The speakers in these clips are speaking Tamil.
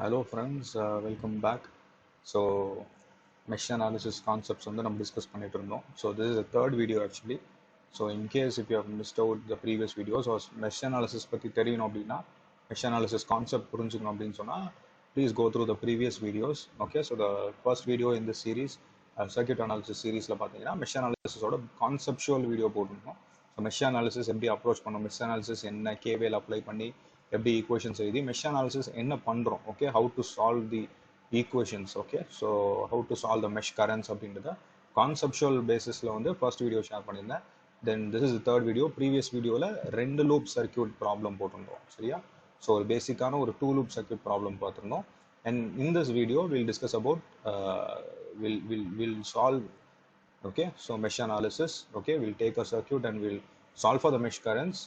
Hello friends, welcome back. So mesh analysis concepts வந்து நம்ம டிஸ்கஸ் பண்ணிட்டு இருந்தோம். So this is the third video actually. So in case if you have missed out the previous videos or mesh analysis பத்தி தெரியணும் அப்படின்னா mesh analysis concept புரிஞ்சுக்கணும் அப்படின்னு சொன்னா please go through the previous videos. Okay, so the first video in this series circuit analysis seriesல பார்த்தீங்கன்னா mesh analysis ஓட conceptual video போட்டிருந்தோம். ஸோ மெஷ் அனாலிசிஸ் எப்படி அப்ரோச் பண்ணோம், மெஷ் அனாலிசிஸ் என்ன கேவேல் அப்ளை பண்ணி எப்படி ஈக்குவேஷன்ஸ் எழுதி மெஷ் அனாலிசிஸ் என்ன பண்ணுறோம், okay how to solve the equations, okay so how to solve the mesh currents அப்படின்றத கான்செப்சுவல் பேசிஸில் வந்து ஃபர்ஸ்ட் வீடியோ ஷேர் பண்ணியிருந்தேன். Then this is third video. Previous வீடியோவில் 2 லூப் சர்க்கியூட் ப்ராப்ளம் போட்டிருந்தோம் சரியா. ஸோ ஒரு பேசிக்கான ஒரு 2 லூப் சர்க்கியூட் ப்ராப்ளம் பார்த்துருந்தோம். And in this video will discuss about will solve. Okay, so mesh analysis. Okay, we'll take a circuit and we'll solve for the mesh currents.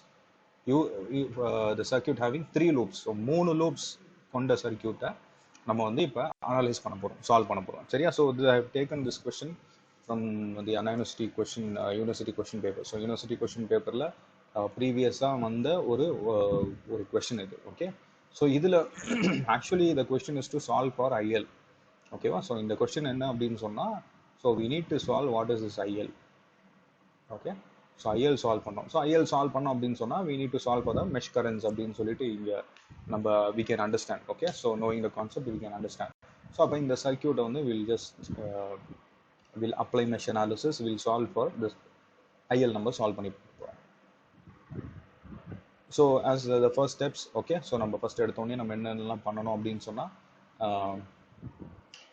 The circuit having 3 loops, so 3 loops கொண்ட circuit நம்ம வந்து இப்போ அனலைஸ் பண்ண போறோம், சால்வ் பண்ண போறோம் சரியா. So I have taken this question from the university question paper. So university question paperல ப்ரீவியஸா வந்த ஒரு கொஸ்டின் இது. ஓகே, ஸோ இதுல actually the question is to solve for IL. ஓகேவா. ஸோ இந்த கொஸ்டின் என்ன அப்படின்னு சொன்னா, so we need to solve what is this IL. Okay, so IL solve பண்ணோம். So IL solve பண்ணோம் அப்படின்னு சொன்னா we need to solve for the mesh currents அப்படின்னு சொல்லிட்டு இங்க நம்ம we can understand. Okay, so knowing the concept we can understand. So அப்ப இந்த சர்க்யூட்டை வந்து we'll apply mesh analysis, we'll solve for this IL number solve பண்ணி போறோம். So as the first steps, okay, so நம்ம ஃபர்ஸ்ட் எடுத்தோடனே நம்ம என்னென்னலாம் பண்ணணும் அப்படின்னு சொன்னா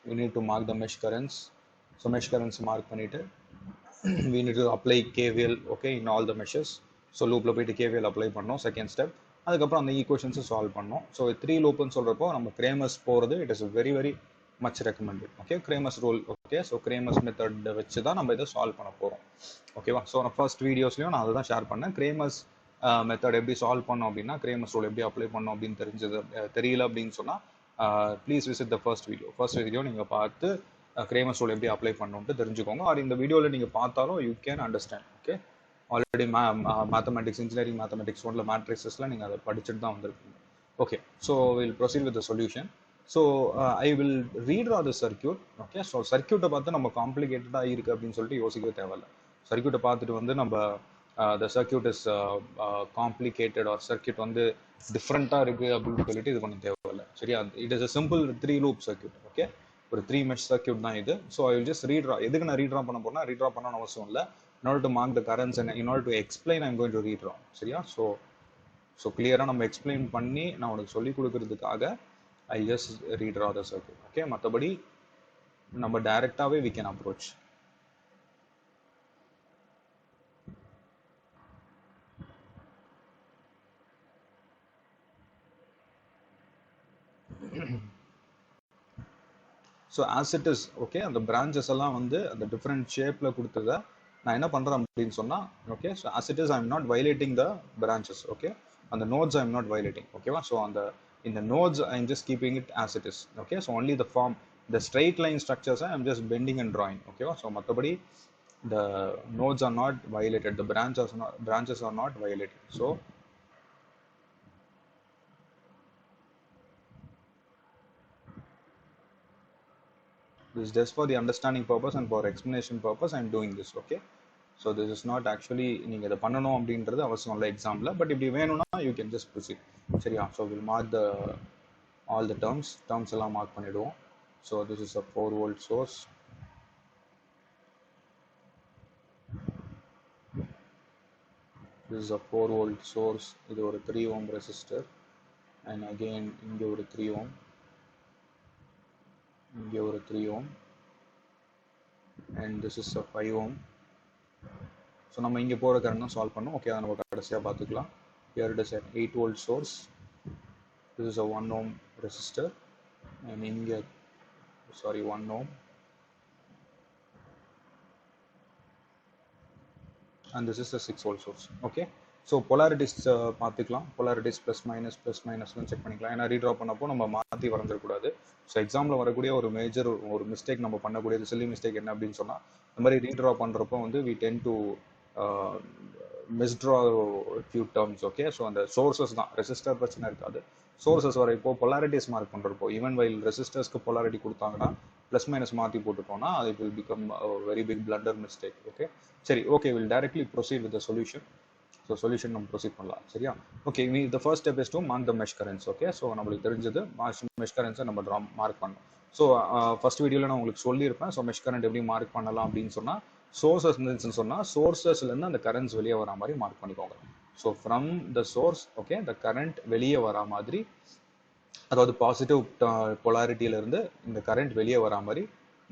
we need to mark the mesh currents. So mesh currents mark பண்ணிட்டு we need to apply KVL, okay, in all the meshes. So loopல போயிட்டு KVL apply பண்ணோம் செகண்ட் ஸ்டெப். அதுக்கப்புறம் அந்த ஈக்குவேஷன்ஸை சால்வ் பண்ணோம். ஸோ 3 லூப்னு சொல்றப்போ நம்ம கிரேமர்ஸ் போகிறது it is very very much recommended. Okay, Cramer's rule. Okay, so Cramer's method வச்சு தான் நம்ம இதை சால்வ் பண்ண போகிறோம். ஓகேவா. ஸோ நான் ஃபர்ஸ்ட் வீடியோஸ்லையும் நான் அதை தான் ஷேர் பண்ணேன். கிரேமர்ஸ் மெத்தட் எப்படி சால்வ் பண்ணோம் அப்படின்னா, கிரேமர்ஸ் ரூல் எப்படி அப்ளை பண்ணோம் அப்படின்னு தெரியல அப்படின்னு சொன்னால் please visit the first video நீங்கள் பார்த்து கிரேமர்ஸ் ரூல் எப்படி அப்ளை பண்ணணும்ட்டு தெரிஞ்சுக்கோங்க. ஆர் இந்த வீடியோவில் நீங்கள் பார்த்தாலும் you can understand. Okay, already mathematics engineering mathematics 1ல மேட்ரிக்ஸஸ்லாம் நீங்கள் அதை படிச்சுட்டு தான் வந்திருக்கீங்க. Okay, so will proceed with the solution. So I will redraw the circuit. Okay, so சர்க்யூட்டை பார்த்து நம்ம காம்ப்ளிகேட்டடாக இருக்குது அப்படின்னு சொல்லிட்டு யோசிக்கவே தேவையில்லை. சர்க்யூட்டை பார்த்துட்டு வந்து நம்ம the circuit is complicated or circuit வந்து டிஃப்ரெண்ட்டாக இருக்குது அப்படின்னு சொல்லிட்டு இது பண்ண தேவையில்லை சரியா. It is a simple 3 loop circuit. Okay, ஒரு 3 மெஷ் சர்க்யூட் தான் இது. So I will just redraw. எதுக்கு நான் ரீட்ரா பண்ண போறேன்னா, ரீட்ரா பண்ணணும்னு அவசியம் இல்லை. in order to mark the currents and in order to explain I'm going to redraw சரியா. ஸோ கிளியராக நம்ம எக்ஸ்பிளைன் பண்ணி நான் உனக்கு சொல்லி கொடுக்கறதுக்காக I just ரீட்ரா the circuit. Okay, மற்றபடி நம்ம டைரக்டாகவே we can approach. So as it is, okay, அந்த பிரான்ச்சஸ் எல்லாம் வந்து அந்த டிஃப்ரெண்ட் ஷேப்பில் கொடுத்ததை நான் என்ன பண்ணுறேன் அப்படின்னு சொன்னால், okay, so as it is I am not violating the branches. Okay, அந்த nodes I am not violating. ஓகேவா. ஸோ இந்த nodes I am just keeping it as it is. Okay, so only the from the straight line structures I am just bending and drawing. Okay, so மற்றபடி the nodes are not violated, the branches are not violated. So this is just for the understanding purpose and for explanation purpose I am doing this. Okay, so this is not actually நீங்கள் இதை பண்ணணும் அப்படின்றது அவசியம் இல்லை எக்ஸாம்பிள், பட் இப்படி வேணும்னா you can just proceed சரியா. so we'll mark the all the terms எல்லாம் மார்க் பண்ணிடுவோம். So this is a 4 volt source. This is a 4 volt source. இது ஒரு 3 ohm resistor and again இங்க ஒரு 3 ohm, இங்க ஒரு 3 ohm and this is a 5 ohm. So நம்ம இங்க போற கரண்ட் தான் சால்வ் பண்ணோம். ஓகே, அதை நம்ம கடைசியா பார்த்துக்கலாம். Here it is an 8 volt source. This is a 1 ohm resistor and இங்க 1 ohm and this is a 6 volt source. Okay, so polarities பார்த்துக்கலாம். polarities plus minus செக் பண்ணிக்கலாம். ஏன்னா ரீட்ரா பண்ணப்போ நம்ம மாற்றி வரைஞ்சிடக்கூடாது. ஸோ எக்ஸாமில் வரக்கூடிய ஒரு மேஜர் ஒரு மிஸ்டேக் நம்ம பண்ணக்கூடியது சில்லி மிஸ்டேக் என்ன அப்படின்னு சொன்னால், இந்த மாதிரி ரீட்ரா பண்ணுறப்போ வந்து we tend to misdraw few terms. Okay, so அந்த சோர்ஸஸ் தான், ரெசிஸ்டர் பிரச்சனை இருக்காது, சோர்சஸ் வர இப்போ பொலாரிட்டிஸ் மார்க் பண்ணுறப்போ ஈவன் வைல் ரெசிஸ்டர்ஸ்க்கு பொலாரிட்டி கொடுத்தாங்கன்னா ப்ளஸ் மைனஸ் மாற்றி போட்டுட்டோம்னா அது will become very big blunder mistake. Okay சரி, okay will directly proceed with the solution. So solution நம்ம ப்ரொசீட் பண்ணலாம். சரியா? Okay, the first step is to mark the mesh currents. Okay, so நம்மளுக்கு தெரிஞ்சது மெஷ் கரண்ட்ஸை நம்ம மார்க் பண்ணணும். ஸோ ஃபர்ஸ்ட் வீடியோவில் நான் உங்களுக்கு சொல்லியிருப்பேன். ஸோ மெஷ் கரண்ட் எப்படி மார்க் பண்ணலாம் அப்படின்னு சொன்னால், சோர்சஸ் இருந்துச்சுன்னு சொன்னால் சோர்சஸ்லேருந்து அந்த கரண்ட்ஸ் வெளியே வர மாதிரி மார்க் பண்ணிக்கோங்க. So from the source, okay, the current வெளியே வர மாதிரி, அதாவது பாசிட்டிவ் பொலாரிட்டியிலேருந்து இந்த கரண்ட் வெளியே வர மாதிரி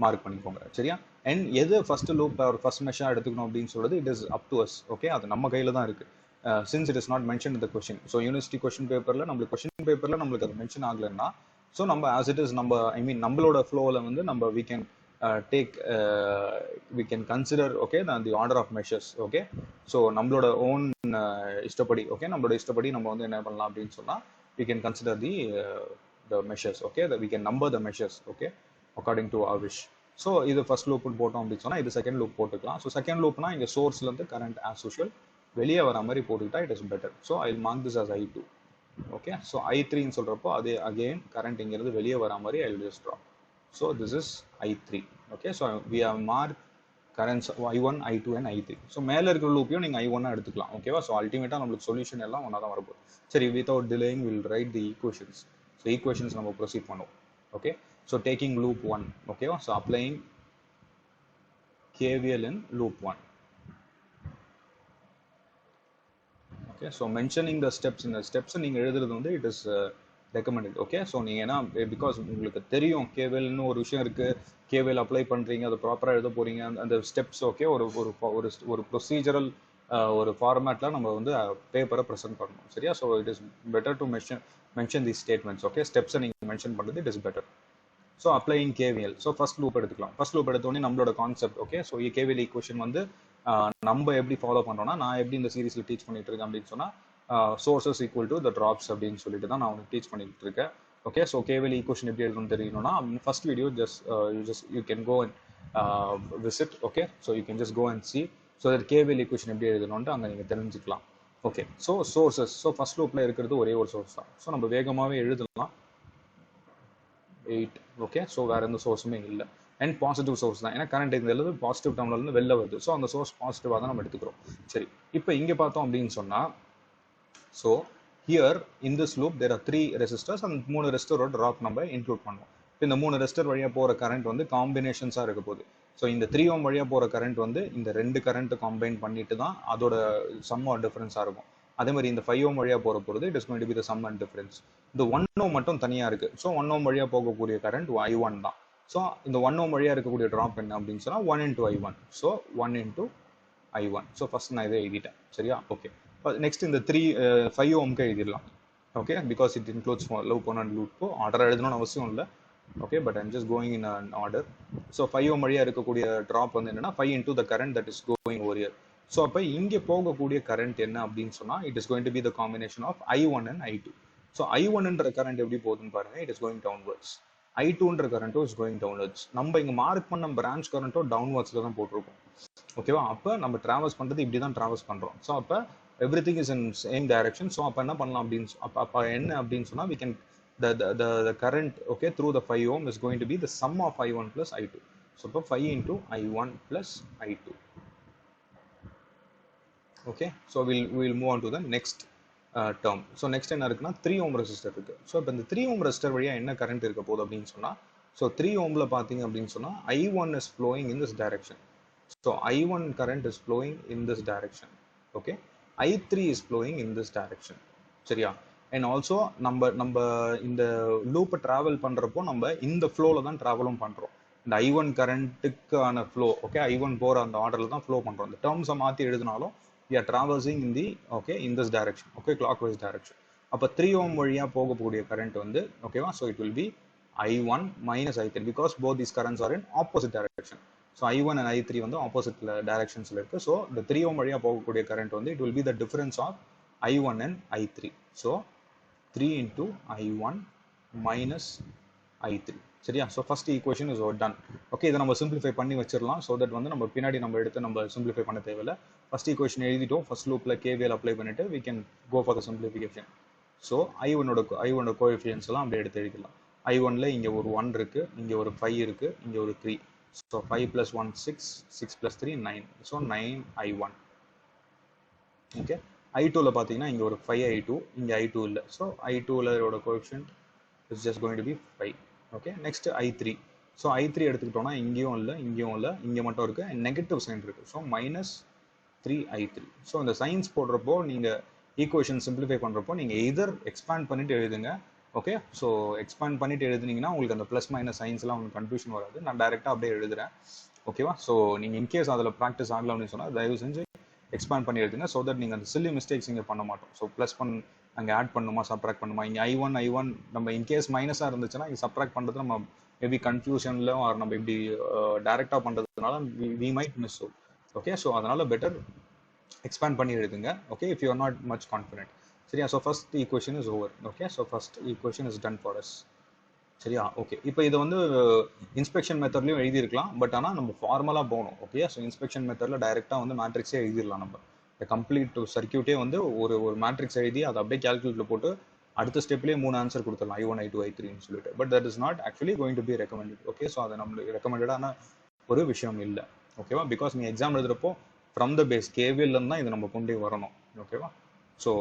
மார்க் பண்ணிக்கோங்க. சரியா? அண்ட் எது ஃபர்ஸ்ட் லூப் ஒரு ஃபர்ஸ்ட் மெஷாக எடுத்துக்கணும் அப்படின்னு சொல்றது it is up to us. Okay, அது நம்ம கையில் தான் இருக்கு. Since it is not mention in the question. So university question பேப்பரில் நம்மளுக்கு அது மென்ஷன் ஆகலைன்னா, ஸோ நம்ம ஆஸ் இட் இஸ் நம்ம நம்மளோட ஃப்ளோவில் வந்து நம்ம we can we can consider, okay, the order of measures. Okay, so நம்மளோட ஓன் இஷ்டப்படி, ஓகே, நம்மளோட இஷ்டப்படி நம்ம வந்து என்ன பண்ணலாம் அப்படின்னு சொன்னா we can consider the measures. Okay, that we can number the measures, okay, according to our wish. So இது ஃபர்ஸ்ட் லூப் போட்டோம் அப்படின்னு சொன்னால் இது செகண்ட் லூப் போட்டுக்கலாம். ஸோ செகண்ட் லூப்னா இங்கே சோர்ஸ்லேருந்து கரண்ட் ஆஸ் யூஷுவல் வெளியே வர மாதிரி போட்டுக்கிட்டா it is better. So I mark this as I2. Okay, so I3ன்னு சொல்கிறப்போ அதே அகெயின் கரண்ட் இங்கேருந்து வெளியே வர மாதிரி I will just draw. So this is I3. Okay, so we have mark currents I1, I2 and I3. So மேலே இருக்கிற லூப்பையும் நீங்கள் I1 எடுத்துக்கலாம். ஓகேவா? ஸோ அல்டிமேட்டாக நம்மளுக்கு சொல்யூஷன் எல்லாம் ஒன்றா தான் வரப்போகுது. சரி, without delaying will right the equations. So equations நம்ம ப்ரொசீட் பண்ணுவோம். Okay, so taking loop 1, okay, so applying KVL in loop 1. Okay, so mentioning the steps in the steps நீங்க எழுதுறது வந்து it is recommended. Okay, so நீங்க ஏன்னா because உங்களுக்கு தெரியும் KVL ன்னு ஒரு விஷயம் இருக்கு, KVL அப்ளை பண்றீங்க, அது ப்ராப்பரா எழுத போறீங்க, அந்த ஸ்டெப்ஸ் ஓகே ஒரு ப்ரொசீஜரல் ஒரு ஃபார்மேட்ல நம்ம வந்து பேப்பரை ப்ரெசென்ட் பண்ணணும். சரியா? So it is better to mention the statements. Okay, ஸ்டெப்ஸை நீங்கள் மென்ஷன் பண்ணுறது it is better. So applying KVL. So first loop எடுத்துக்கலாம். ஃபர்ஸ்ட் லூப் எடுத்தோடனே நம்மளோட concept, okay, so KVL equation வந்து நம்ம எப்படி ஃபாலோ பண்ணுறோம்னா, நான் எப்படி இந்த சீரீஸில் டீச் பண்ணிட்டு இருக்கேன் அப்படின்னு சொன்னால் sources equal to the drops அப்படின்னு சொல்லிட்டு தான் நான் உங்களுக்கு டீச் பண்ணிட்டு இருக்கேன். ஓகே, ஸோ KVL ஈக்குவேஷன் எப்படி எழுதணும்னு தெரியணும்னா first video you can go and visit. Okay, so you can just go and see so that KVL equation எப்படி எழுதணும்ட்டு அங்கே நீங்கள் தெரிஞ்சுக்கலாம். Okay, so sources, so first லூப்பில் இருக்கிறது ஒரே ஒரு சோர்ஸ் தான். ஸோ நம்ம வேகமாகவே எழுதலாம் 8. ஓகே, ஸோ வேற எந்த சோர்ஸுமே இல்லை. அண்ட் பாசிட்டிவ் சோர்ஸ் தான், ஏன்னா கரண்ட் இந்த பாசிட்டிவ் டேர்ம்ல இருந்து வெளில வருது. ஸோ அந்த சோர்ஸ் பாசிட்டிவாக தான் நம்ம எடுத்துக்கிறோம். சரி, இப்போ இங்கே பார்த்தோம் அப்படின்னு சொன்னால், so here in this loop there are 3 resistors. அந்த 3 ரெசிஸ்டரோட ட்ராப் நம்ம இன்க்ளூட் பண்ணுவோம். இப்போ இந்த 3 ரெசிஸ்டர் வழியாக போகிற கரண்ட் வந்து காம்பினேஷன்ஸாக இருக்க போகுது. ஸோ இந்த 3 ஓம் வழியாக போகிற கரண்ட் வந்து இந்த 2 கரண்ட்டு கம்பைன் பண்ணிட்டு தான் அதோட சம் ஆர் டிஃபரன்ஸாக இருக்கும். அதே மாதிரி இந்த 5 ஓம் வழியாக போகிறது it is going to be the some and difference. இந்த 1 ஓம் மட்டும் தனியாக இருக்கு. ஸோ 1 ஓம் வழியாக போகக்கூடிய கரண்ட் I1 தான். ஸோ இந்த 1 ஓம் வழியாக இருக்கக்கூடிய ட்ராப் என்ன அப்படின்னு சொன்னால் 1 into I1. So 1 into I1. So first நான் இதை எழுதிட்டேன். சரியா? ஓகே, நெக்ஸ்ட் இந்த 5 ஓம்க்கு எழுதிடலாம். Okay, because it includes loop 1 and loop 2. Order எழுதணும்னு அவசியம் இல்லை. Okay, but I'm just going in an order. So 5 ஓம் வழியாக இருக்கக்கூடிய ட்ராப் வந்து என்னன்னா 5 into the current that is going over here. So அப்போ இங்கே போகக்கூடிய கரண்ட் என்ன அப்படின்னு சொன்னால் it is going to be the combination of I1 and I2. So I1ன்ற கரண்ட் எப்படி போகுதுன்னு பாருங்க, இட் இஸ் கோயிங் டவுன்வர்ட்ஸ். I2ன்ற கரண்ட்டும் இஸ் கோயிங் டவுன்வர்ட்ஸ். நம்ம இங்கே மார்க் பண்ண பிரான்ச் கரண்ட்டும் டவுன்வர்ட்ஸில் தான் போட்டிருக்கோம். ஓகேவா? அப்போ நம்ம ட்ராவல்ஸ் பண்ணுறது இப்படி தான் ட்ராவல்ஸ் பண்ணுறோம். ஸோ அப்போ every thing is in same direction. So அப்போ என்ன பண்ணலாம் அப்படின்னு அப்போ என்ன அப்படின்னு சொன்னால் we can the current, okay, through the 5 ohm is going to be the sum of I1 plus I2. So இப்போ 5 into I1 plus I2. Okay, so we'll move on to the next term. So next என்ன இருக்குன்னா 3 ohm resistor இருக்கு. ஸோ இப்போ இந்த 3 ohm resistor வழியாக என்ன கரண்ட் இருக்க போகுது அப்படின்னு சொன்னால், ஸோ 3 ohmல பார்த்தீங்க அப்படின்னு சொன்னால் I1 is flowing in this direction. So I1 current is flowing in this direction. Okay, I3 is flowing in this direction. சரியா? அண்ட் ஆல்சோ நம்ம இந்த லூப்பை ட்ராவல் பண்ணுறப்போ நம்ம இந்த ஃப்ளோவில் தான் ட்ராவலும் பண்ணுறோம். இந்த I1 கரண்ட்டுக்கான ஃப்ளோ, ஓகே, I1 போகிற அந்த ஆர்டரில் தான் ஃப்ளோ பண்ணுறோம். இந்த டேர்ம்ஸை மாற்றி எழுதினாலும் we are traversing in the, okay, in this direction, okay, clockwise direction. அப்போ 3 ohm வழியாக போகக்கூடிய கரண்ட் வந்து, ஓகேவா, so it will B I1 minus I3 because both these currents are in opposite direction. So I1 and I3 வந்து ஆப்போசிட் டைரக்ஷன்ஸில் இருக்குது. ஸோ இந்த 3 ohm வழியாக போகக்கூடிய கரண்ட் வந்து it will be the difference of I1 and I3. So 3 into I1 minus I3. சரியா? So first equation is done. Okay, இதை நம்ம சிம்பிளிஃபை பண்ணி வச்சிடலாம். ஸோ தட் வந்து நம்ம பின்னாடி நம்ம எடுத்து நம்ம சிம்பிளிஃபை பண்ண தேவையில்லை. ஃபர்ஸ்ட் ஈக்குவேஷன் எழுதிட்டோம். ஃபர்ஸ்ட் லூப்பில் KVL அப்ளை பண்ணிட்டு we can go for the simplification. So I ஒன்னோட கோஎஃபிஷியன்ஸ் எல்லாம் அப்படியே எடுத்து எழுதிக்கலாம். I1ல இங்கே ஒரு 1 இருக்கு, இங்கே ஒரு 5 இருக்கு, இங்கே ஒரு 3. ஸோ 5 + 1 6, 6 + 3 9. So 9I1. ஓகே, I2ல பார்த்தீங்கன்னா இங்கே ஒரு 5I2, இங்கே I2 இல்லை. ஸோ I2ல இதோட coefficient is just going to be 5. Okay, next I3. So I3 எடுத்துக்கிட்டோம்னா இங்கேயும் இல்லை, இங்கேயும் இல்லை, இங்கே மட்டும் இருக்கு, நெகட்டிவ் சைன் இருக்கு. So -3I3. ஸோ இந்த சைன்ஸ் போடுறப்போ நீங்கள் ஈக்குவேஷன் சிம்பிளிஃபை பண்ணுறப்போ நீங்கள் எதர் எக்ஸ்பேண்ட் பண்ணிட்டு எழுதுங்க. ஓகே, ஸோ எக்ஸ்பேண்ட் பண்ணிட்டு எழுதுனீங்கன்னா உங்களுக்கு அந்த ப்ளஸ் மைனஸ் சைன்ஸ்லாம் உங்களுக்கு கன்ஃபியூஷன் வராது. நான் டேரெக்டாக அப்படியே எழுதுறேன். ஓகேவா? ஸோ நீங்கள் இன்கேஸ் அதில் ப்ராக்டிஸ் ஆகலாம் அப்படின்னு சொன்னால் தயவு செஞ்சு எக்ஸ்பேண்ட் பண்ணி எழுதுங்க. ஸோ தட் நீங்கள் அந்த சில்லி மிஸ்டேக்ஸ் இங்கே பண்ண மாட்டோம். ஸோ ப்ளஸ் அங்கே ஆட் பண்ணுமா, சப்ராக்ட் பண்ணுமா, இங்கே I1 நம்ம இன்கேஸ் மைனஸாக இருந்துச்சுன்னா இங்கே சப்ராக்ட் பண்ணுறது நம்ம மேபி கன்ஃபியூஷனில் ஆர் நம்ம இப்படி டேரெக்டாக பண்ணுறதுனால we might miss out. Okay, so அதனால பெட்டர் எக்ஸ்பேண்ட் பண்ணி எழுதுங்க. Okay, if you are not much confident. சரியா? So first equation is over. Okay, so first equation is done for us. சரியா? ஓகே, இப்போ இதை வந்து இன்ஸ்பெக்ஷன் மெத்தட்லையும் எழுதியிருக்கலாம். பட் ஆனால் நம்ம ஃபார்மலாக போகணும். ஓகே, ஸோ இன்ஸ்பெக்ஷன் மெத்தடில் டைரெக்டாக வந்து மேட்ரிக்ஸே எழுதிடலாம். நம்ம இந்த கம்ப்ளீட் சர்க்கியூட்டே வந்து ஒரு மேட்ரிக்ஸ் எழுதி அதை அப்படியே கேல்குலேட்டர் போட்டு அடுத்த ஸ்டெப்லேயே 3 ஆன்சர் கொடுத்துடலாம், I1 I2 I3ன்னு சொல்லிட்டு. But that is not actually going to be recommended. Okay, so அது நம்மளுக்கு ரெக்கமெண்டடான ஒரு விஷயம் இல்லை. ஓகேவா? பிகாஸ் நீங்கள் எக்ஸாம் எழுதுறப்போ ஃப்ரம் த பேஸ் கேவிஎல்லேருந்து தான் இது நம்ம கொண்டே வரணும். ஓகேவா? So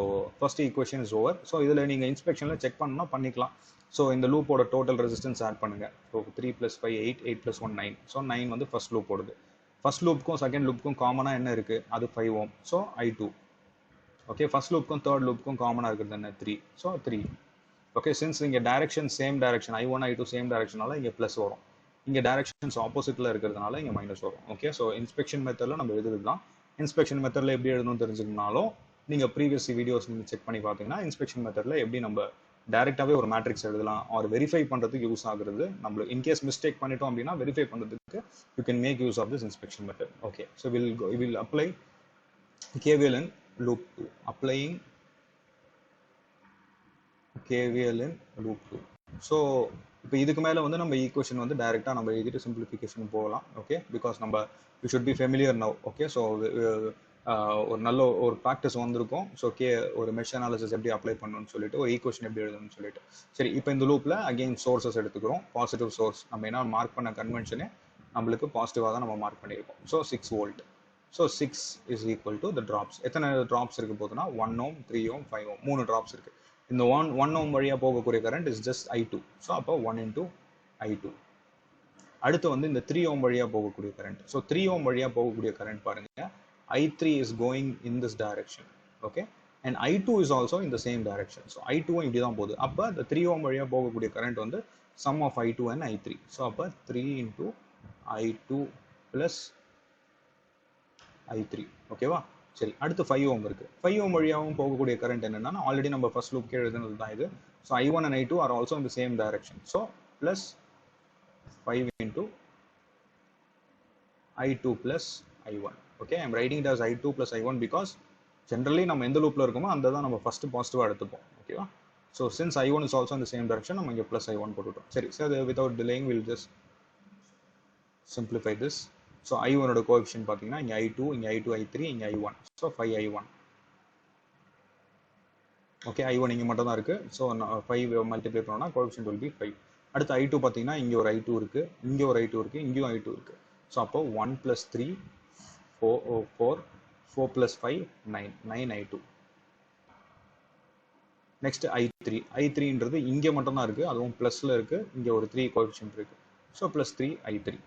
first equation is over. So இதில் நீங்கள் இன்ஸ்பெக்ஷனில் செக் பண்ணணும்னா பண்ணிக்கலாம். ஸோ இந்த லூப்போட டோட்டல் ரெசிஸ்டன்ஸ் ஆட் பண்ணுங்க. ஸோ 3 + 5 8, 8 + 1 9. ஸோ 9 வந்து ஃபர்ஸ்ட் லூப் ஓடுது. ஃபர்ஸ்ட் லூப்புக்கும் செகண்ட் லூப்புக்கும் காமனாக என்ன இருக்குது? அது 5 Ω. So I2. ஓகே, ஃபர்ஸ்ட் லூப்புக்கும் தேர்ட் லூப்புக்கும் காமனாக இருக்கிறது என்ன? 3. ஸோ 3. ஓகே, சின்ஸ் இங்கே direction same direction, I1 I2 same டைரக்ஷனால இங்கே ப்ளஸ் வரும். இங்கே டைரக்ஷன்ஸ் ஆப்போசிட்டில் இருக்கிறதுனால இங்கே மைனஸ் வரும். ஓகே, ஸோ இன்ஸ்பெக்ஷன் மெத்தடில் நம்ம எழுதுலாம். இன்ஸ்பெக்ஷன் மெத்தடில் எப்படி எழுதணும்னு தெரிஞ்சுக்கணும்னாலும் நீங்கள் ப்ரீவியஸ் வீடியோஸ் நீங்கள் செக் பண்ணி பார்த்தீங்கன்னா இன்ஸ்பெக்ஷன் மெத்தடில் எப்படி நம்ம டேரெக்டாகவே ஒரு மேட்ரிக்ஸ் எழுதலாம் ஆர் வெரிஃபை பண்ணுறதுக்கு யூஸ் ஆகுறது. நம்ம இன்கேஸ் மிஸ்டேக் பண்ணிட்டோம் அப்படின்னா வெரிஃபை பண்ணுறதுக்கு you can make use of this inspection method. Okay, so will apply KVL in loop 2. Applying KVL in loop 2. So இப்போ இதுக்கு மேலே வந்து நம்ம ஈக்குவேஷன் வந்து டைரெக்டாக நம்ம எழுதிட்டு சிம்பிளிஃபிகேஷன் போகலாம். ஓகே, பிகாஸ் நம்ம you should be familiar now. Okay, so ஒரு நல்ல ஒரு ப்ராக்டிஸ் வந்திருக்கும். ஸோ ஒரு மெஷ் அனாலிசிஸ் எப்படி அப்ளை பண்ணணும்னு சொல்லிட்டு, ஒரு ஈக்குவேஷன் எப்படி எழுதணும்னு சொல்லிட்டு. சரி, இப்போ இந்த லூப்பில் அகெயின் சோர்ஸஸ் எடுத்துக்கிறோம். பாசிட்டிவ் சோர்ஸ் நம்ம என்ன மார்க் பண்ண கன்வென்ஷனே நம்மளுக்கு பாசிட்டிவாக தான் நம்ம மார்க் பண்ணியிருக்கோம். So 6 volt. So 6 is equal to the drops. எத்தனை ட்ராப்ஸ் இருக்க போதுன்னா 1 Ω, 3 Ω, 5 Ω, 3 ட்ராப்ஸ் இருக்குது. இந்த 1 Ω வழியாக போகக்கூடிய current is just I2. So அப்போ 1 × I2. அடுத்து வந்து இந்த 3 Ω வழியாக போகக்கூடிய கரண்ட். ஸோ 3 Ω வழியாக போகக்கூடிய கரண்ட் பாருங்க, I3 is going in this direction. Okay, and I2 is also in the same direction. So I2 இப்படி தான் போகுது. அப்போ இந்த 3 Ω வழியாக போகக்கூடிய கரண்ட் வந்து sum of I2 and I3. So அப்போ 3 × I2 + I3. ஓகேவா? சரி, அடுத்து 5 Ω இருக்கு. 5 Ω வழியாகவும் போகக்கூடிய கரண்ட் என்னன்னா ஆல்ரெடி நம்ம ஃபர்ஸ்ட் லூப் எழுதுனது தான் இது. So I1 and I2 are also in the same direction. So plus 5 × I2 + I1. Okay, I'm writing it as I2 + I1 because generally நம்ம எந்த லூப்ல இருக்கோமோ அந்த தான் நம்ம ஃபர்ஸ்ட் பாசிட்டிவா எடுத்துப்போம். ஓகேவா? So since I1 is also in the same direction, நம்ம இங்கே ப்ளஸ் I1 போட்டுட்டோம். சரி, so without delaying we'll just simplify this. So I1 ஓட கோஎஃபிஷியன்ட் பார்த்தீங்கன்னா இங்கே I2, இங்கே I2 I3, இங்கே I1. So 5I1. Okay, I1 இங்கே மட்டும் தான் இருக்குது. ஸோ 5 மல்டிப்ளை பண்ணோம்னா கோஎஃபிஷியன்ட் will be 5. அடுத்து I2 பார்த்தீங்கன்னா இங்கே ஒரு I2 இருக்குது, இங்கே ஒரு I2 இருக்குது, இங்கேயும் I2 இருக்குது. ஸோ அப்போ 1 + 3 4 + 5 9 I2. நெக்ஸ்ட் I3ன்றது இங்கே மட்டும் தான் இருக்குது, அதுவும் ப்ளஸில் இருக்குது, இங்கே ஒரு 3 கோஎஃபிஷியன்ட் இருக்குது. So +3 I3.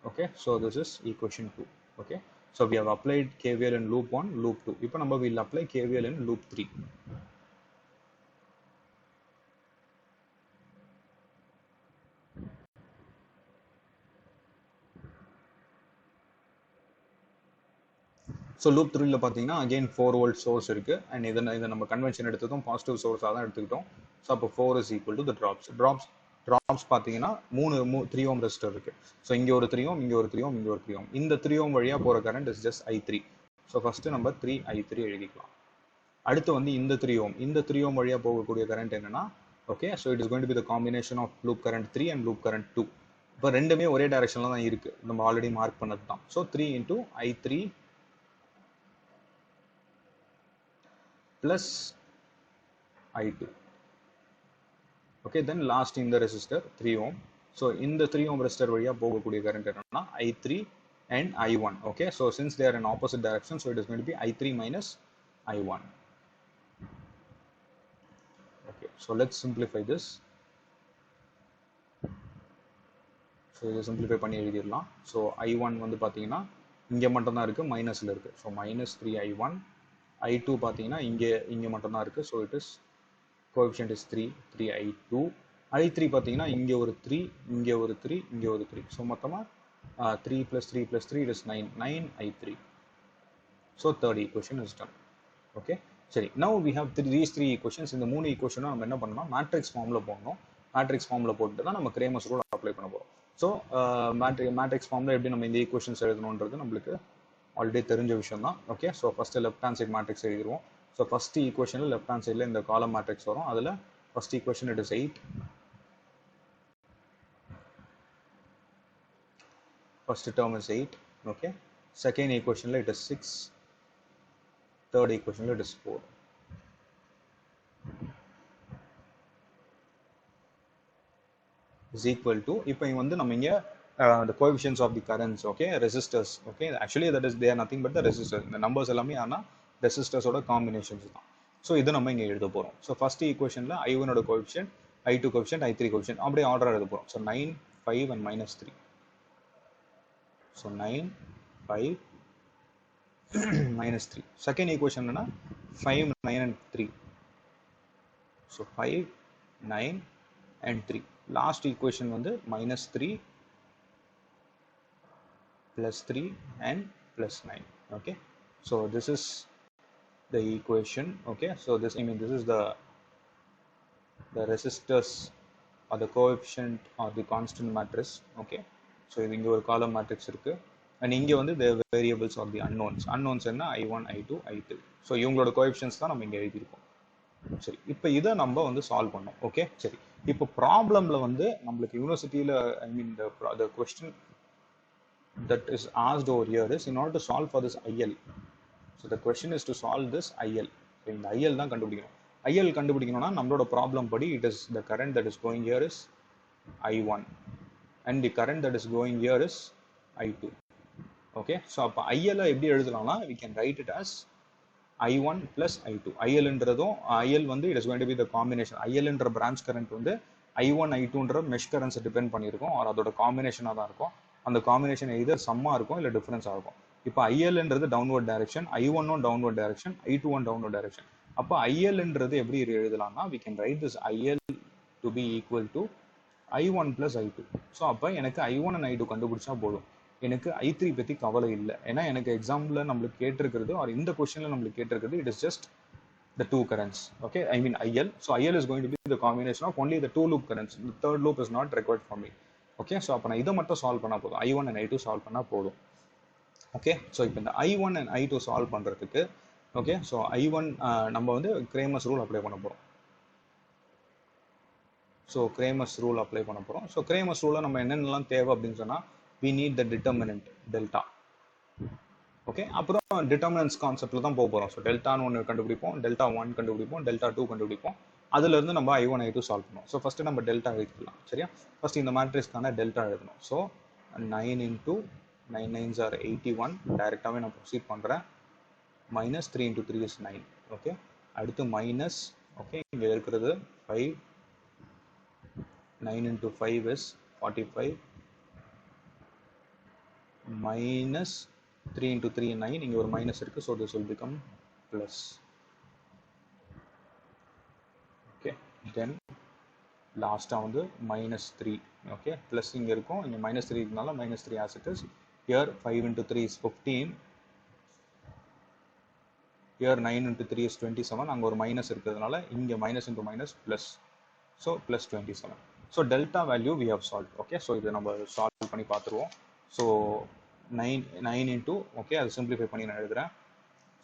Okay, so this is equation 2. Okay, so we have applied KVL in loop 1, loop 2. இப்போ நம்ம will apply KVL in loop 3. So loop 3ல பார்த்தீங்கன்னா அகெயின் 4 volt சோர்ஸ் இருக்குது. அண்ட் இதை நம்ம கன்வென்ஷன் எடுத்ததும் பாசிட்டிவ் சோர்ஸாக தான் எடுத்துக்கிட்டோம். ஸோ அப்போ 4 is equal to the drops பார்த்தீங்கன்னா 3 Ω ரெசிஸ்டர் இருக்குது. ஸோ இங்கே ஒரு 3 Ω, இங்கே ஒரு 3 Ω, இங்கே ஒரு 3 Ω. இந்த 3 Ω வழியாக போகிற current is just I3. So first நம்ம 3I3 எழுதிக்கலாம். அடுத்து வந்து இந்த 3 Ω, இந்த 3 Ω வழியாக போகக்கூடிய கரண்ட் என்னன்னா, okay, so it is going to be the combination of loop current 3 and loop current 2. இப்போ ரெண்டுமே ஒரே டைரக்ஷனில் தான் இருக்குது, நம்ம ஆல்ரெடி மார்க் பண்ணது தான். So 3 × I3 + I2. Okay, then last in the resistor 3 ohm. So in the 3 ohm resistor valiya போகக்கூடிய current என்னன்னா I3 and I1. Okay, so since they are in opposite direction, so it is going to be I3 minus I1. Okay, so let's simplify this. So இதை சிம்பிளிஃபை பண்ணி எழுதிடலாம். ஸோ I1 வந்து பார்த்தீங்கன்னா இங்கே மட்டும்தான் இருக்குது, மைனஸில் இருக்குது. So -3 I1. I2 பார்த்தீங்கன்னா இங்கே மட்டும்தான் இருக்குது. So it is coefficient is 3 I2. I3 பார்த்தீங்கன்னா இங்கே ஒரு 3, இங்கே ஒரு 3, இங்கே ஒரு 3. ஸோ மொத்தமாக 3 + 3 + 3 it is 9 I3. So third equation is done. Okay, சரி. Now we have these 3 equations. இந்த 3 ஈக்குவேஷனும் நம்ம என்ன பண்ணணும், மேட்ரிக்ஸ் ஃபார்மில் போடணும். மேட்ரிக்ஸ் ஃபார்மில் போட்டு தான் நம்ம கிரேமர்ஸ் ரூல் அப்ளை பண்ண போகிறோம். ஸோ மேட்ரிக்ஸ் ஃபார்மில் எப்படி நம்ம இந்த ஈக்குவேஷன்ஸ் எழுதணுன்றது நம்மளுக்கு ஆல்ரெடி தெரிஞ்ச விஷயம் தான். Okay, so first left hand side matrix எழுதிடுவோம். ஸோ ஃபஸ்ட்டு ஈக்குவேஷனில் லெஃப்ட் ஹேண்ட் சைடில் இந்த காலம் மேட்ரிக்ஸ் வரும். அதில் first equation it is 8. First term is 8. Okay, second ஈக்குவேஷனில் இட் இஸ் 6. தேர்ட் ஈக்குவேஷனில் it is 4. is equal to, இப்போ இங்க வந்து நம்ம இங்க the coefficients of the currents, okay, resistors, okay, actually that is they are nothing but the resistors. இந்த numbers எல்லாமே ஆனா resistors ஓட combinations தான். ஸோ இது நம்ம இங்க எழுத போறோம். ஸோ ஃபர்ஸ்ட் ஈக்குவேஷன்ல I1 ஓட coefficient, I2 coefficient, I3 coefficient அப்படியே ஆர்டர் எழுத போறோம். So 9, 5 and -3. So 9, 5, -3. Second equation என்னன்னா 5, 9 and 3. So 5, 9 and 3. Last equation வந்து -3 +3 and +9. Okay, so this is the equation. Okay, so this is the resistors or the coefficient or the constant matrix. Okay, so இது இங்க ஒரு column matrix இருக்கு, and இங்க வந்து the variables or the unknowns என்ன I1, I2, I3. so இவங்களோட coefficients தான் நம்ம இங்க எழுதியிருக்கோம். சரி, இப்போ இதை நம்ம வந்து சால்வ் பண்ணோம். ஓகே, சரி. இப்போ ப்ராப்ளம்ல வந்து நம்மளுக்கு யூனிவர்சிட்டியில the question that is asked over here is in order to solve for this IL. So the question is to solve this IL. So இந்த IL தான் கண்டுபிடிக்கணும். IL கண்டுபிடிக்கணும்னா நம்மளோட ப்ராப்ளம் படி it is the current that is going here is I1 and the current that is going here is I2. Okay, so அப்போ IL எப்படி எழுதலாம்னா we can write it as I1 plus I2. IL என்றதும் IL வந்து it is going to be the combination. IL என்ற branch current வந்து I1, I2 என்ற mesh currents டிபெண்ட் பண்ணியிருக்கும், or அதோட காம்பினேஷனாக தான் இருக்கும். அந்த காம்பினேஷன் எய்தர் சம்மா இருக்கும் இல்லை டிஃபரன்ஸாக இருக்கும். இப்போ IL என்றது downward direction, I1 downward direction, I2 downward direction. அப்போ IL என்றது எப்படி எழுதலாம்னா we can write this IL to be equal to I1 plus I2. So அப்போ எனக்கு I1 and I2 கண்டுபிடிச்சா போதும், எனக்கு I3 பற்றி கவலை இல்லை. ஏன்னா எனக்கு எக்ஸாம்பிள் நம்மளுக்கு கேட்டிருக்கிறது or இந்த கொஸ்டினில் நம்மளுக்கு கேட்டிருக்கிறது it is just the two currents. Okay, I mean IL. So IL is going to be the combination of only the two loop currents. The third loop is not required for me. Okay, so அப்போ நான் இதை மட்டும் சால்வ் பண்ணால் போதும், I1 and I2 சால்வ் பண்ணால் போதும். ஓகே, ஸோ இப்போ இந்த I1 and I2 சால்வ் பண்ணுறதுக்கு ஓகே, ஸோ I1 நம்ம வந்து கிரேமர்ஸ் ரூல் அப்ளை பண்ண போகிறோம். ஸோ கிரேமர்ஸ் ரூல் அப்ளை பண்ண போகிறோம். ஸோ கிரேமர்ஸ் ரூலில் நம்ம என்னென்னலாம் தேவை அப்படின்னு சொன்னால் we need the determinant delta. Okay, அப்புறம் டிட்டர்மினன்ஸ் கான்செப்ட்ல தான் போக போகிறோம். ஸோ டெல்டான்னு ஒன்று கண்டுபிடிப்போம், டெல்டா 1 கண்டுபிடிப்போம், டெல்டா 2 கண்டுபிடிப்போம். அதுலேருந்து நம்ம I1, I2 சால்வ் பண்ணுவோம். ஸோ ஃபஸ்ட்டு நம்ம டெல்டா எழுதிக்கலாம். சரியா, ஃபஸ்ட் இந்த மேட்ரிக்ஸ்க்கான டெல்டா எழுதணும். So 9 × 9 9s are 81. டைரெக்டாகவே நான் ப்ரொசீட் பண்ணுறேன். -3 × 3 is 9. ஓகே, அடுத்து மைனஸ். ஓகே, இங்கே இருக்கிறது 5. 9 × 5 is 45. minus 3 × 3 9. இங்கே ஒரு மைனஸ் இருக்குது, so this will become plus. Okay, then லாஸ்ட்டாக வந்து -3. ஓகே, ப்ளஸ் இங்கே இருக்கும், இங்கே -3 இருக்கனால -3 as it is. Here 5 × 3 is 15. Here 9 × 3 is 27. அங்கே ஒரு மைனஸ் இருக்கிறதுனால இங்கே minus into minus plus, so plus 27. So delta value we have solve. Okay, so இதை நம்ம சால்வ் பண்ணி பார்த்துருவோம். ஸோ 9 into, ஓகே, அது சிம்பிளிஃபை பண்ணி நான் எழுதுகிறேன்.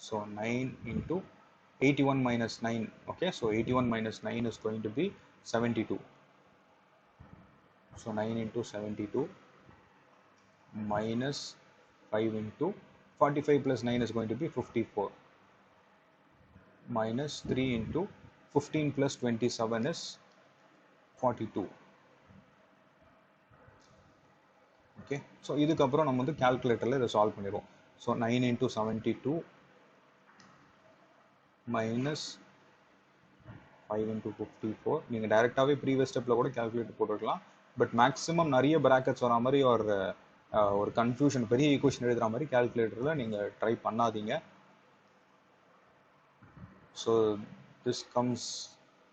So 9 into 81 minus 9. Okay, so 81 minus 9 is going to be 72. So 9 into 72 minus 5 into 45 plus 9 is going to be 54. minus 3 into 15 plus 27 is 42. Okay, so இதுக்கப்புறம் நம்ம வந்து கால்குலேட்டரில் இதை சால்வ் பண்ணிடுவோம். So 9 into 72 minus 5 into 54. நீங்கள் டைரெக்டாகவே ப்ரீவியஸ் ஸ்டெப்பில் கூட கால்குலேட்டர் போட்டுருக்கலாம். பட் மேக்ஸிமம் நிறைய ப்ராக்கெட்ஸ் வர மாதிரி ஒரு கன்ஃபியூஷன், பெரிய ஈக்குவேஷன் எழுதுகிற மாதிரி கால்குலேட்டரில் நீங்கள் ட்ரை பண்ணாதீங்க. So this comes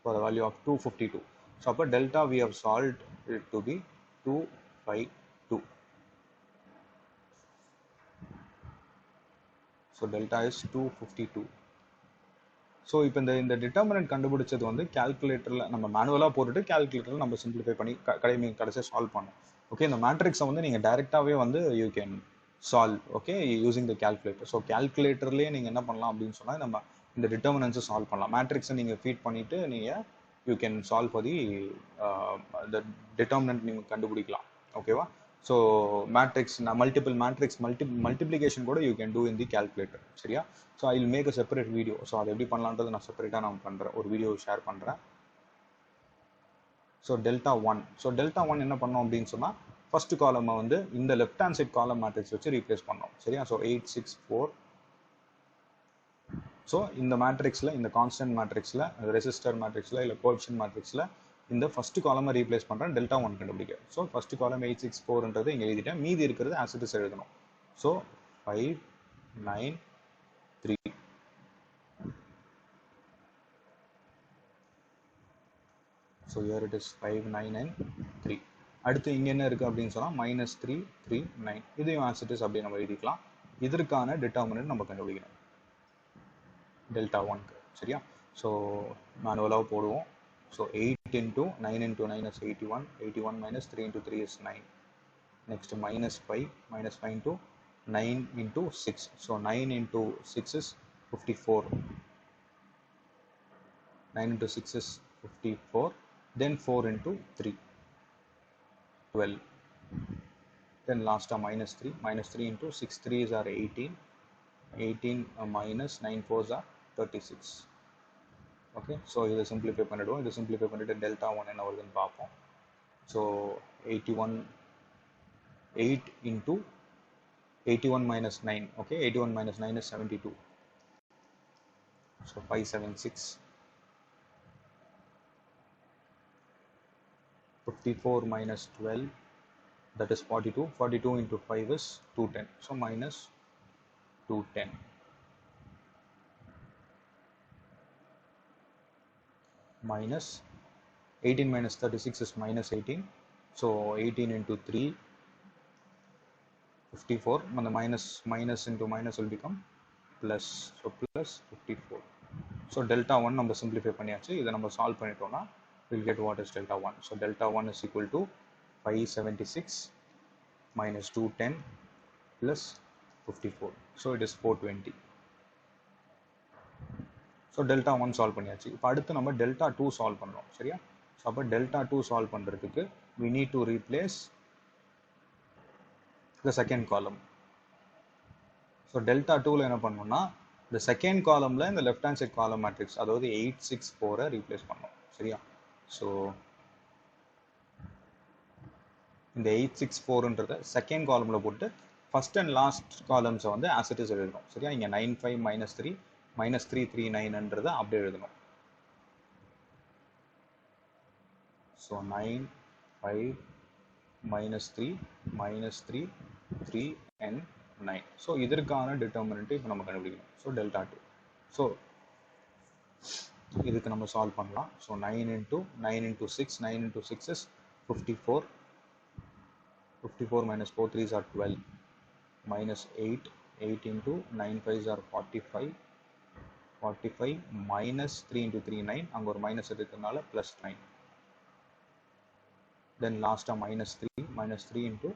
for the value of 252. So upper delta we have solved it to be 252. So delta is 252. So இப்போ இந்த டிட்டர்மினன்ட் கண்டுபிடிச்சது வந்து கால்குலேட்டரில் நம்ம மேனுவலாக போட்டுட்டு கால்குலேட்டரில் நம்ம சிம்பிளிஃபை பண்ணி கடைசியாக சால்வ் பண்ணோம். ஓகே, இந்த மேட்ரிக்ஸை வந்து நீங்கள் டைரெக்டாகவே வந்து you can solve, okay, using the calculator. So கால்குலேட்டர்லேயே நீங்கள் என்ன பண்ணலாம் அப்படின்னு சொன்னால் நம்ம இந்த டிட்டர்மினன்ஸை சால்வ் பண்ணலாம். மேட்ரிக்ஸை நீங்கள் ஃபீட் பண்ணிவிட்டு நீங்கள் you can solve for the determinant நீங்கள் கண்டுபிடிக்கலாம். ஓகேவா? So matrix multiple matrix multiplication கூட you can do in the calculator. சரியா? So I will make a separate video. So அதை எப்படி பண்ணலான்றது நான் செப்பரேட்டாக நான் பண்ணுறேன், ஒரு வீடியோ ஷேர் பண்ணுறேன். So delta 1. ஸோ டெல்டா 1 என்ன பண்ணோம் அப்படின்னு சொன்னால் ஃபர்ஸ்ட் காலமை வந்து இந்த left hand side column matrix வச்சு ரீப்ளேஸ் பண்ணோம். சரியா? ஸோ 8 6 4. ஸோ இந்த மேட்ரிக்ஸில், இந்த கான்ஸ்டன்ட் மேட்ரிக்ஸில், ரெசிஸ்டர் மேட்ரிக்ஸில் இல்லை கோஎஃபிஷியன்ட் மேட்ரிக்ஸில் இந்த ஃபர்ஸ்ட் காலமை ரீப்ளேஸ் பண்ணுறேன் டெல்டா 1 கண்டுபிடிக்க. ஸோ ஃபர்ஸ்ட் காலம் 864ன்றது இங்கே எழுதிட்டேன். மீதி இருக்கிறது ஆஸ் இட் இஸ் எழுதணும். So 5 9 3. So here it is 5 9 and 3. அடுத்து இங்கே என்ன இருக்குது அப்படின்னு சொன்னால் -3 3 9. இதையும் ஆஸ் இட் இஸ் அப்படியே நம்ம எழுதிக்கலாம். இதற்கான டிட்டர்மினன்ட் நம்ம கண்டுபிடிக்கணும் டெல்டா 1க்கு. சரியா? ஸோ மேனுவலாக போடுவோம். So 8 into 9 into 9 is 81. 81 minus 3 into 3 is 9. Next -5 into 9 into 6. So 9 into 6 is 54. 9 into 6 is 54. Then 4 into 3, 12. Then last term -3. -3 into 6 3s are 18. 18 minus 9 4s are 36. Okay, so இதை சிம்பிளிஃபை பண்ணிவிடுவோம். இதை சிம்பிளிஃபை பண்ணிவிட்டு டெல்டா 1 என்ன வருதுன்னு பார்ப்போம். So 81 8 into 81 minus 9. Okay, 81 minus 9 is 72. So 576. 54 minus 12, that is 42. 42 into 5 is 210. So minus 210. Minus 18 minus 36 is minus 18. So 18 into 3, 54. And the minus into minus will become plus. So plus 54. So delta 1 நம்ம simplify பண்ணியாச்சு. இதை நம்ம solve பண்ணிட்டோம்னா we'll get what is delta 1. So delta 1 is equal to 576 minus 210 plus 54. So it is 420. So delta 1 solve பண்ணியாச்சு. இப்போ அடுத்து நம்ம delta 2 solve பண்ணணும். சரியா? ஸோ அப்போ delta 2 solve பண்ணுறதுக்கு we need to replace the second column. So delta 2ல என்ன பண்ணணும்னா இந்த செகண்ட் காலமில் இந்த left hand side column matrix, அதாவது 864 ரீப்ளேஸ் பண்ணணும். சரியா? ஸோ இந்த 864ன்றத செகண்ட் காலமில் போட்டு ஃபர்ஸ்ட் அண்ட் லாஸ்ட் காலம்ஸை வந்து ஆஸ் இட் இஸ் எழுதணும். சரியா? இங்கே 95 minus 3 minus 339ன்றதை அப்படியே எழுதணும். So 9 5 minus 3 minus 3 3 and 9. So இதற்கான டிட்டர்மினன்ட் இப்போ நம்ம கண்டுபிடிக்கணும். So delta 2. ஸோ இதுக்கு நம்ம சால்வ் பண்ணலாம். So 9 into 6, 9 into 6 is 54. 54 minus 4 3s are 12. Minus 8. 8 into 9 5s are 45. 45 minus 3 into 3 9. அங்கே ஒரு மைனஸ் இருக்கிறதுனால plus 9. Then last term minus 3. Minus 3 into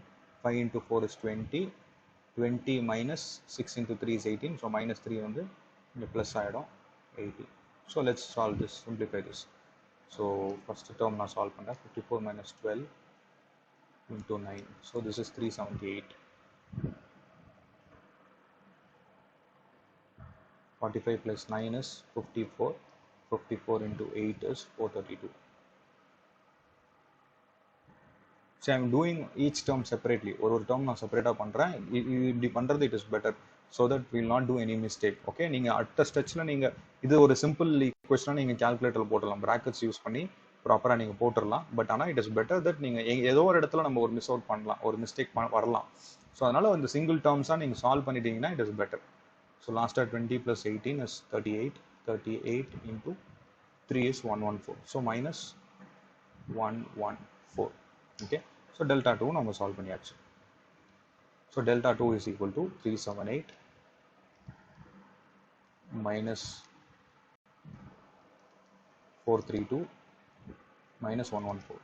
5 into 4 is 20. 20 minus 6 into 3 is 18. So minus 3 வந்து இங்கே plus ஆகிடும் 80. So let's solve this, simplify this. So first term நான் solve பண்ணுறேன். 54 minus 12 into 9. So this is 378. 45 plus 9 is 54. 54 into 8 is 432. So I'm doing each term separately. ஒரு term நான் செப்பரேட்டா பண்றேன். இப்படி பண்றது it is better so that we will not do any mistake. Okay, நீங்க அடுத்த ஸ்டெப்ஸ்ல நீங்க இது ஒரு சிம்பிள் ஈக்குவேஷனா நீங்க கால்குலேட்டர்ல போடலாம், பிராக்கெட்ஸ் யூஸ் பண்ணி ப்ராப்பரா நீங்க போட்டுடலாம். பட் ஆனா இட் இஸ் பெட்டர் தட் நீங்க ஏதோ ஒரு இடத்துல நம்ம ஒரு மிஸ் அவுட் பண்ணலாம், ஒரு மிஸ்டேக் வரலாம். ஸோ அதனால இந்த சிங்கிள் டேர்ம்ஸா நீங்க சால்வ் பண்ணிட்டீங்கன்னா இட் இஸ் பெட்டர். ஸோ லாஸ்டா 20 plus 18 is 38. 38 into 3 is 114. So minus 114. Okay, so delta 2 நம்ம solve பண்ணியாச்சு. So delta 2 is equal to 378 minus 432 minus 114.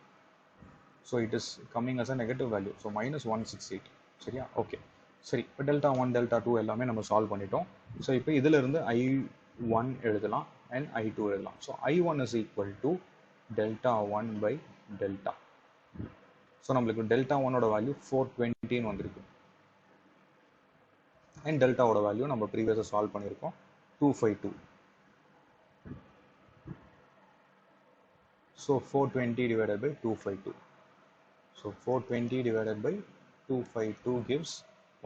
So it is coming as a negative value. So minus 168. சரியா? Okay. சரி, இப்போ delta 1 delta 2 எல்லாமே நம்ம solve பண்ணிட்டோம். ஸோ இப்போ இதில் இருந்து I1 எழுதலாம் and I2 எழுதலாம். So I1 is equal to delta 1 by delta. So நம்மளுக்கு delta 1 ஓட வேல்யூ 420 வந்திருக்கு. அண்ட் டெல்டாவோட வேல்யூ நம்ம ப்ரீவியஸாக சால்வ் பண்ணியிருக்கோம் 252. So 420 divided by 252. So 420 divided by 252 gives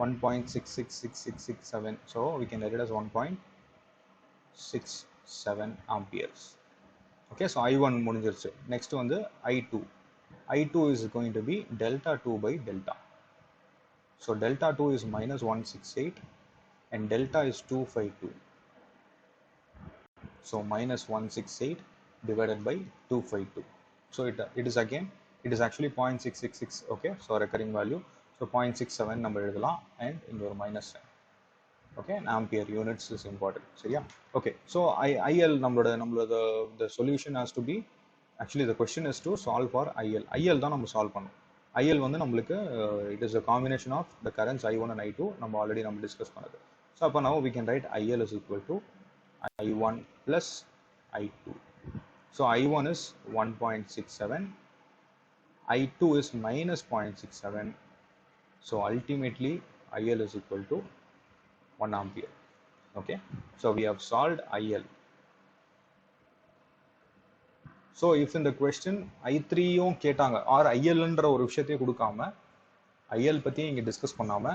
1.666667. So we can write it as 1.67 amperes. Okay, so I1 முடிஞ்சிருச்சு. Next வந்து I2. I2 is going to be delta 2 by delta. So delta 2 is minus 168 and delta is 252. So minus 168 divided by 252. So it is again, it is actually 0.666. Okay, so recurring value. So 0.67 number எழுதலாம் and இங்க ஒரு minus sign. Okay, and ampere units is important. So yeah, okay, so IL the solution has to be, actually the question is to solve for IL தான் நம்ம solve பண்ணோம். IL வந்து நம்மளுக்கு it is a combination of the currents I1 and I2 நம்ம already நம்ம discuss பண்ணது. So அப்போ now we can write IL is equal to I1 plus I2. So I1 is 1.67, I2 is minus 0.67. So ultimately IL is equal to 1 ampere. Okay, so we have solved IL. So if in the question I3யும் கேட்டாங்க or ILன்ற ஒரு விஷயத்தையும் கொடுக்காம IL பத்தி இங்க டிஸ்கஸ் பண்ணாம,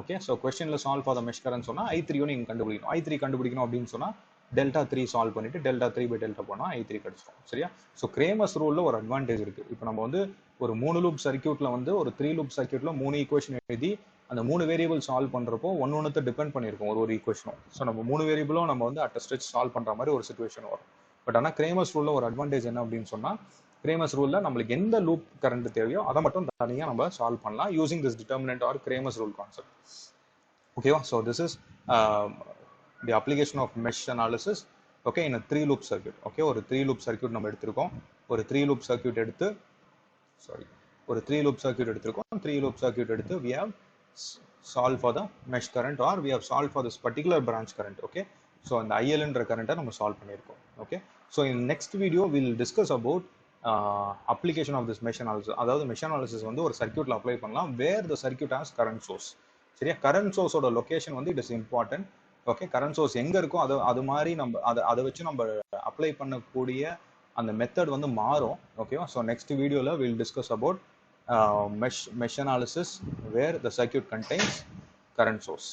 ஓகே, ஸோ கொஸ்டின்ல solve for the mesh current சொன்னா I3யும் நீங்க கண்டுபிடிக்கணும். I3 கண்டுபிடிக்கணும் அப்படின்னு சொன்னா டெல்டா 3 சால்வ் பண்ணிட்டு டெல்டா 3 பை டெல்டா போனா I3 கிடைச்சிடும். சரியா? ஸோ கிரேமர்ஸ் ரூல்ல ஒரு அட்வான்டேஜ் இருக்கு. இப்போ நம்ம வந்து ஒரு 3 லூப் சர்க்கியூட்ல வந்து ஒரு 3 லூப் சர்க்கியூட்ல 3 ஈக்குவேஷன் எழுதி அந்த 3 வேரியபிள் சால்வ் பண்றப்போ ஒன்னொன்னு டிபெண்ட் பண்ணிருக்கும் ஒரு ஈக்குவேஷனும். ஸோ நம்ம 3 வேரியபிளும் நம்ம வந்து அட் ஸ்ட்ரெச் சால்வ் பண்ற மாதிரி ஒரு சிச்சுவேஷன் வரும். பட் ஆனால் கிரேமர்ஸ் ரூல்ல ஒரு அட்வான்டேஜ் என்ன அப்படின்னு சொன்னா, கிரேமர்ஸ் ரூல்ல நம்மளுக்கு எந்த லூப் கரண்ட் தேவையோ அதை மட்டும் தனியாக நம்ம சால்வ் பண்ணலாம் using this determinant or Cramer's rule concept. ஓகேவா? So this is the application of mesh analysis. Okay, in 3 loop circuit. Okay, ஒரு 3 லூப் சர்க்யூட் நம்ம எடுத்திருக்கோம். ஒரு 3 லூப் சர்க்யூட் எடுத்து ஒரு 3 லூப் சர்க்யூட் எடுத்திருக்கோம். 3 லூப் சர்க்யூட் எடுத்து we have solved for the mesh current or we have solved for this particular branch current. Okay, so இந்த IL-ன்ற கரண்ட்டை நம்ம சால்வ் பண்ணியிருக்கோம். Okay, so in next video we will discuss about application of this mesh analysis. அதாவது mesh analysis வந்து ஒரு சர்க்யூட்ல அப்ளை பண்ணலாம் where the circuit has current source. சரியா? கரண்ட் சோர்ஸோட லொகேஷன் வந்து it is important. Okay, current source எங்க இருக்கோ அது மாதிரி நம்ம அதை வச்சு நம்ம அப்ளை பண்ணக்கூடிய அந்த மெத்தட் வந்து மாறும். ஓகேவா? ஸோ நெக்ஸ்ட் வீடியோல will discuss about mesh analysis where the circuit contains current source.